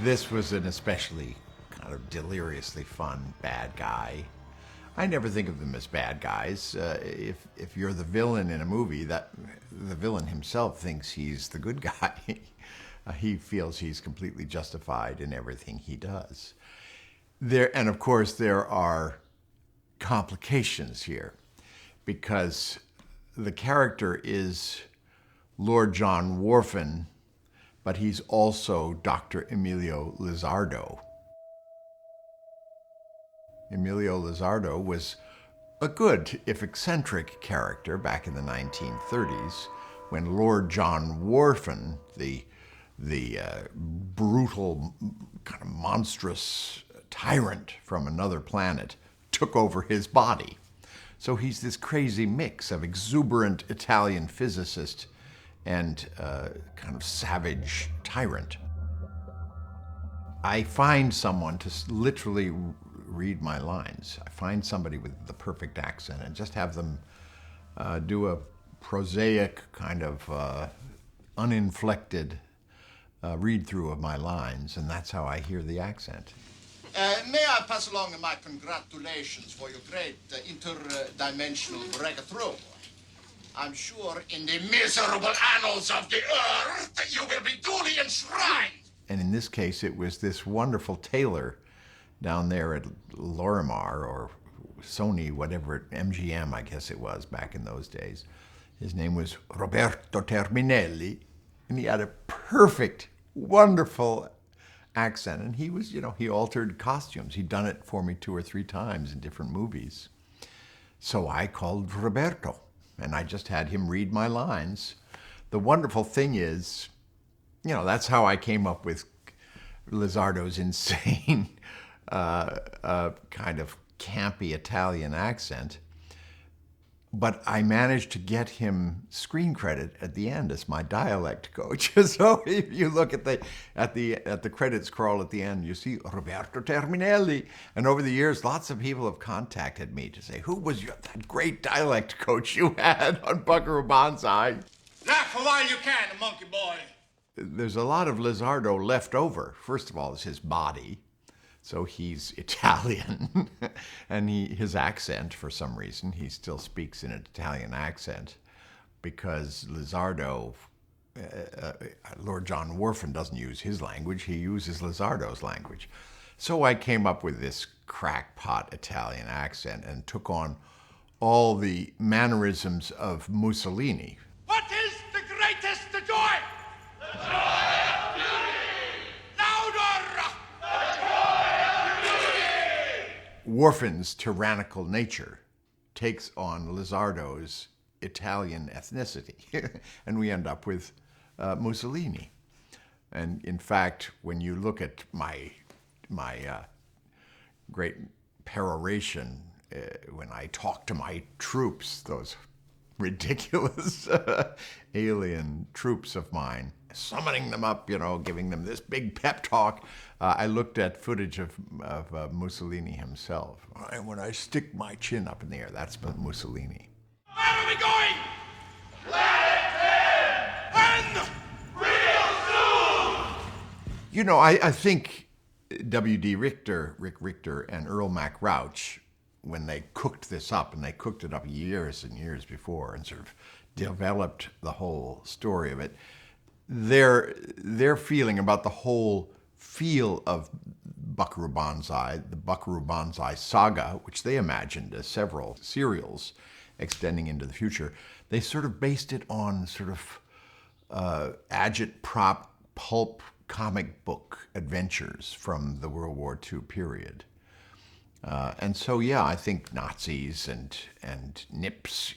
This was an especially kind of deliriously fun bad guy. I never think of them as bad guys. If you're the villain in a movie, that the villain himself thinks he's the good guy. He feels he's completely justified in everything he does. And of course, there are complications here, because the character is Lord John Wharfen, but he's also Dr. Emilio Lizardo. Emilio Lizardo was a good, if eccentric, character back in the 1930s when Lord John Wharfen, the brutal, kind of monstrous tyrant from another planet, took over his body. So he's this crazy mix of exuberant Italian physicist and kind of savage tyrant. I find someone to literally read my lines. I find somebody with the perfect accent and just have them do a prosaic kind of uninflected read-through of my lines, and that's how I hear the accent. May I pass along my congratulations for your great interdimensional breakthrough? I'm sure in the miserable annals of the earth, you will be duly enshrined. And in this case, it was this wonderful tailor down there at Lorimar, or Sony, whatever, MGM, I guess it was back in those days. His name was Roberto Terminelli, and he had a perfect, wonderful accent. And he was, he altered costumes. He'd done it for me 2 or 3 times in different movies. So I called Roberto, and I just had him read my lines. The wonderful thing is, that's how I came up with Lizardo's insane kind of campy Italian accent. But I managed to get him screen credit at the end as my dialect coach. So if you look at the credits crawl at the end, you see Roberto Terminelli. And over the years, lots of people have contacted me to say, who was that great dialect coach you had on Buckaroo Banzai? Laugh a while you can, monkey boy. There's a lot of Lizardo left over. First of all, is his body. So he's Italian, and his accent, for some reason, he still speaks in an Italian accent, because Lizardo, Lord John Wharfen doesn't use his language, he uses Lizardo's language. So I came up with this crackpot Italian accent and took on all the mannerisms of Mussolini. What is the greatest joy? The joy of beauty! Louder! Wharfen's tyrannical nature takes on Lizardo's Italian ethnicity, and we end up with Mussolini. And in fact, when you look at my great peroration, when I talk to my troops, those ridiculous alien troops of mine, summoning them up, giving them this big pep talk. I looked at footage of Mussolini himself. And when I stick my chin up in the air, that's Mussolini. Where are we going? When? Real soon! I think W.D. Richter, Rick Richter, and Earl Mac Rauch, when they cooked this up, and they cooked it up years and years before and sort of developed the whole story of it, their feeling about the whole feel of Buckaroo Banzai, the Buckaroo Banzai saga, which they imagined as several serials extending into the future, they sort of based it on sort of agitprop pulp comic book adventures from the World War II period. And so, yeah, I think Nazis and Nips,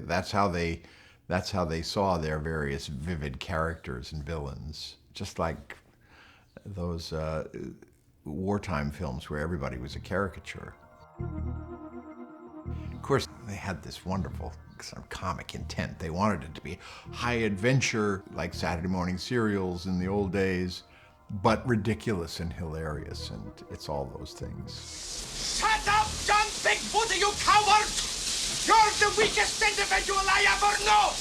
that's how they saw their various vivid characters and villains, just like those wartime films where everybody was a caricature. Of course, they had this wonderful sort of comic intent. They wanted it to be high adventure, like Saturday morning serials in the old days, but ridiculous and hilarious, and it's all those things. Shut up, John Bigfoot, you coward! You're the weakest individual I ever know!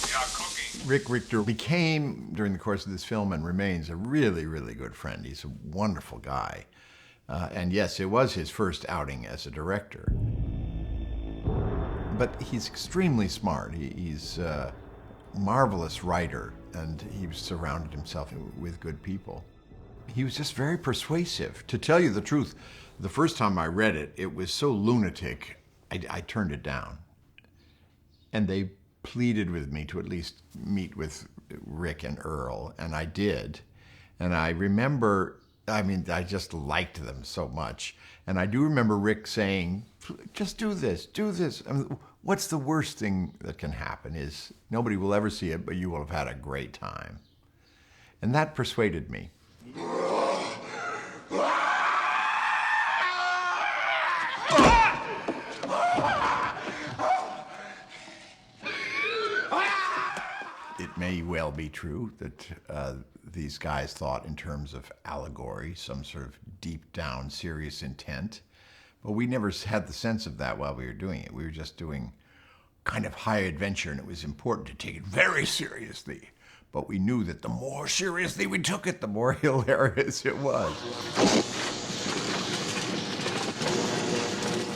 We are cooking. Rick Richter became, during the course of this film, and remains a really, really good friend. He's a wonderful guy. And yes, it was his first outing as a director. But he's extremely smart. He's a marvelous writer, and he surrounded himself with good people. He was just very persuasive. To tell you the truth, the first time I read it, it was so lunatic, I turned it down. And they pleaded with me to at least meet with Rick and Earl, and I did. And I remember, I just liked them so much. And I do remember Rick saying, just do this, do this. What's the worst thing that can happen is nobody will ever see it, but you will have had a great time. And that persuaded me. It may well be true that these guys thought in terms of allegory, some sort of deep down serious intent, but we never had the sense of that while we were doing it. We were just doing kind of high adventure, and it was important to take it very seriously. But we knew that the more seriously we took it, the more hilarious it was.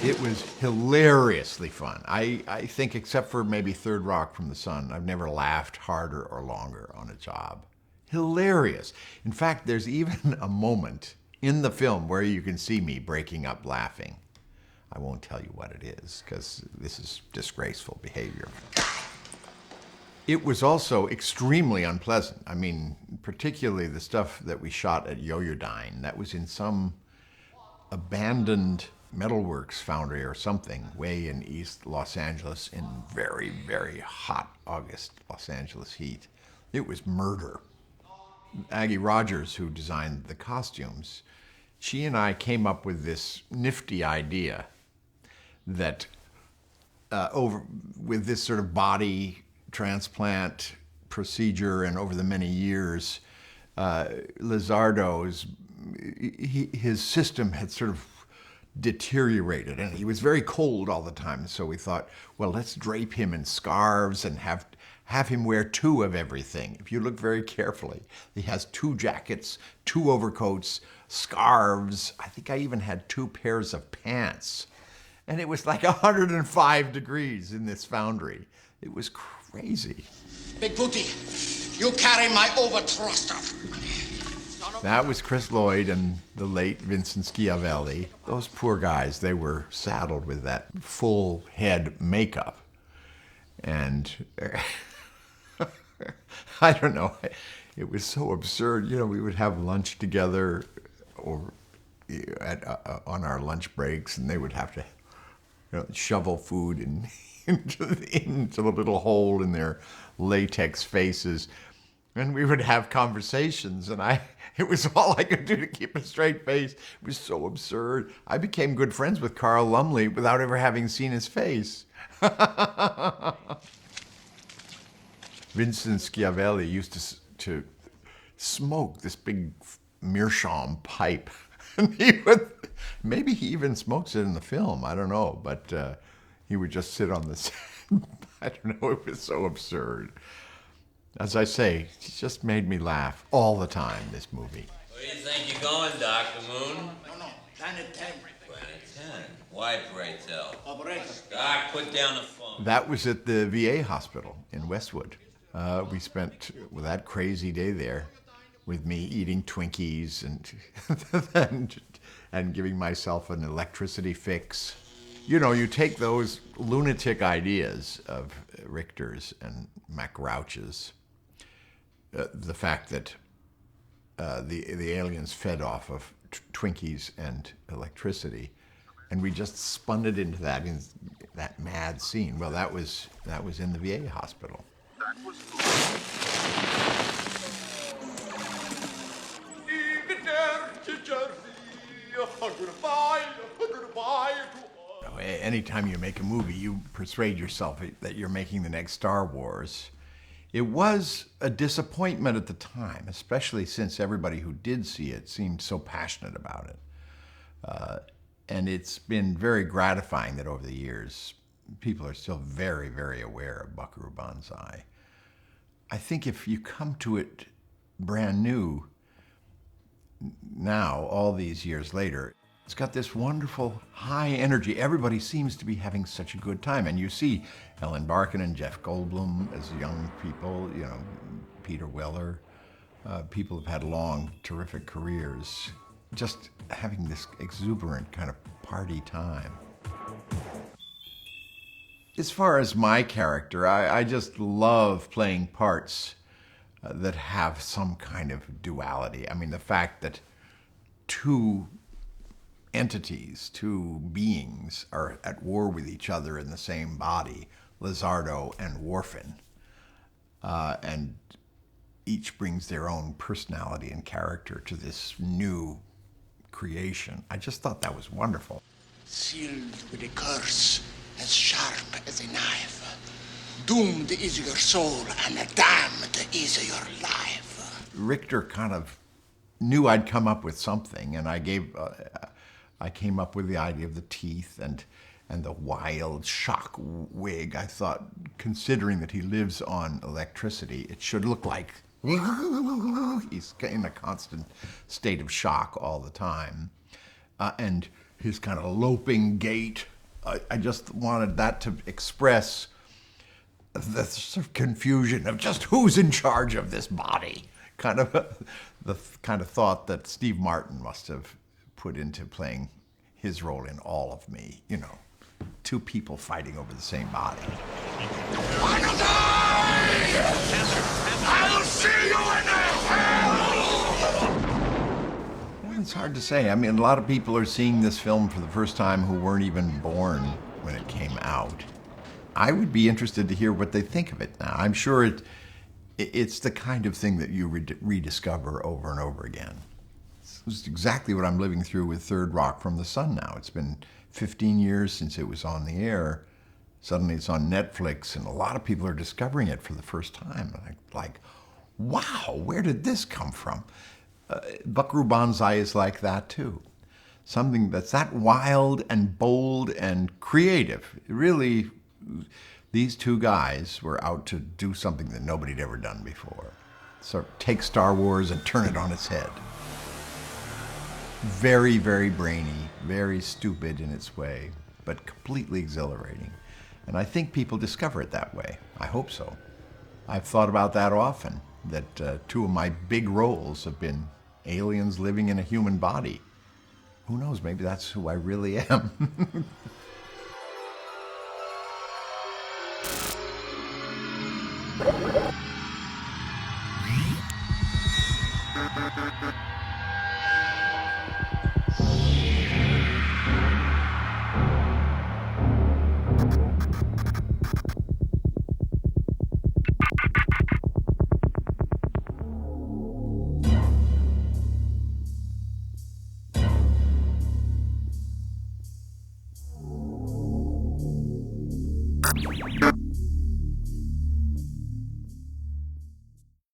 It was hilariously fun. I think, except for maybe Third Rock from the Sun, I've never laughed harder or longer on a job. Hilarious. In fact, there's even a moment in the film where you can see me breaking up laughing. I won't tell you what it is, because this is disgraceful behavior. It was also extremely unpleasant. I mean, particularly the stuff that we shot at Yoyodyne. That was in some abandoned metalworks foundry or something way in East Los Angeles in very, very hot August Los Angeles heat. It was murder. Aggie Rogers, who designed the costumes, she and I came up with this nifty idea that with this sort of body transplant procedure, and over the many years, Lizardo's, his system had sort of deteriorated, and he was very cold all the time. So we thought, well, let's drape him in scarves and have him wear two of everything. If you look very carefully, he has two jackets, two overcoats, scarves. I think I even had two pairs of pants. And it was like 105 degrees in this foundry. It was crazy. Big Booty, you carry my overthruster. That was Chris Lloyd and the late Vincent Schiavelli. Those poor guys, they were saddled with that full head makeup. And I don't know, it was so absurd. You know, we would have lunch together or on our lunch breaks, and they would have to shovel food into the little hole in their latex faces. And we would have conversations, and it was all I could do to keep a straight face. It was so absurd. I became good friends with Carl Lumley without ever having seen his face. Vincent Schiavelli used to smoke this big meerschaum pipe. And maybe he even smokes it in the film, I don't know, but he would just sit on the set. I don't know, it was so absurd. As I say, it just made me laugh all the time, this movie. Where do you think you're going, Dr. Moon? No, Planet 10. Planet 10. Why, pray tell? Operator. Doc, put down the phone. That was at the VA hospital in Westwood. We spent that crazy day there with me eating Twinkies and giving myself an electricity fix. You know, you take those lunatic ideas of Richter's and Mac Rauch's, the fact that the aliens fed off of Twinkies and electricity, and we just spun it into that mad scene. Well, that was in the VA hospital. That was Anytime you make a movie, you persuade yourself that you're making the next Star Wars. It was a disappointment at the time, especially since everybody who did see it seemed so passionate about it. And it's been very gratifying that over the years, people are still very, very aware of Buckaroo Banzai. I think if you come to it brand new now, all these years later, it's got this wonderful high energy. Everybody seems to be having such a good time. And you see Ellen Barkin and Jeff Goldblum as young people, you know, Peter Weller. People have had long, terrific careers, just having this exuberant kind of party time. As far as my character, I just love playing parts that have some kind of duality. I mean, the fact that two entities, two beings are at war with each other in the same body, Lizardo and Wharfin, and each brings their own personality and character to this new creation. I just thought that was wonderful. Sealed with a curse as sharp as a knife. Doomed is your soul, and damned is your life. Richter kind of knew I'd come up with something, and I came up with the idea of the teeth and the wild shock wig. I thought, considering that he lives on electricity, it should look like he's in a constant state of shock all the time. And his kind of loping gait, I just wanted that to express the sort of confusion of just who's in charge of this body. Kind of the kind of thought that Steve Martin must have put into playing his role in All of Me. You know, two people fighting over the same body. I'll see you in hell! It's hard to say. I mean, a lot of people are seeing this film for the first time who weren't even born when it came out. I would be interested to hear what they think of it now. I'm sure it's the kind of thing that you rediscover over and over again. It's exactly what I'm living through with Third Rock from the Sun now. It's been 15 years since it was on the air. Suddenly it's on Netflix, and a lot of people are discovering it for the first time. Like, wow, where did this come from? Buckaroo Banzai is like that too. Something that's that wild and bold and creative. Really, these two guys were out to do something that nobody had ever done before. So take Star Wars and turn it on its head. Very, very brainy, very stupid in its way, but completely exhilarating. And I think people discover it that way. I hope so. I've thought about that often, that two of my big roles have been aliens living in a human body. Who knows, maybe that's who I really am.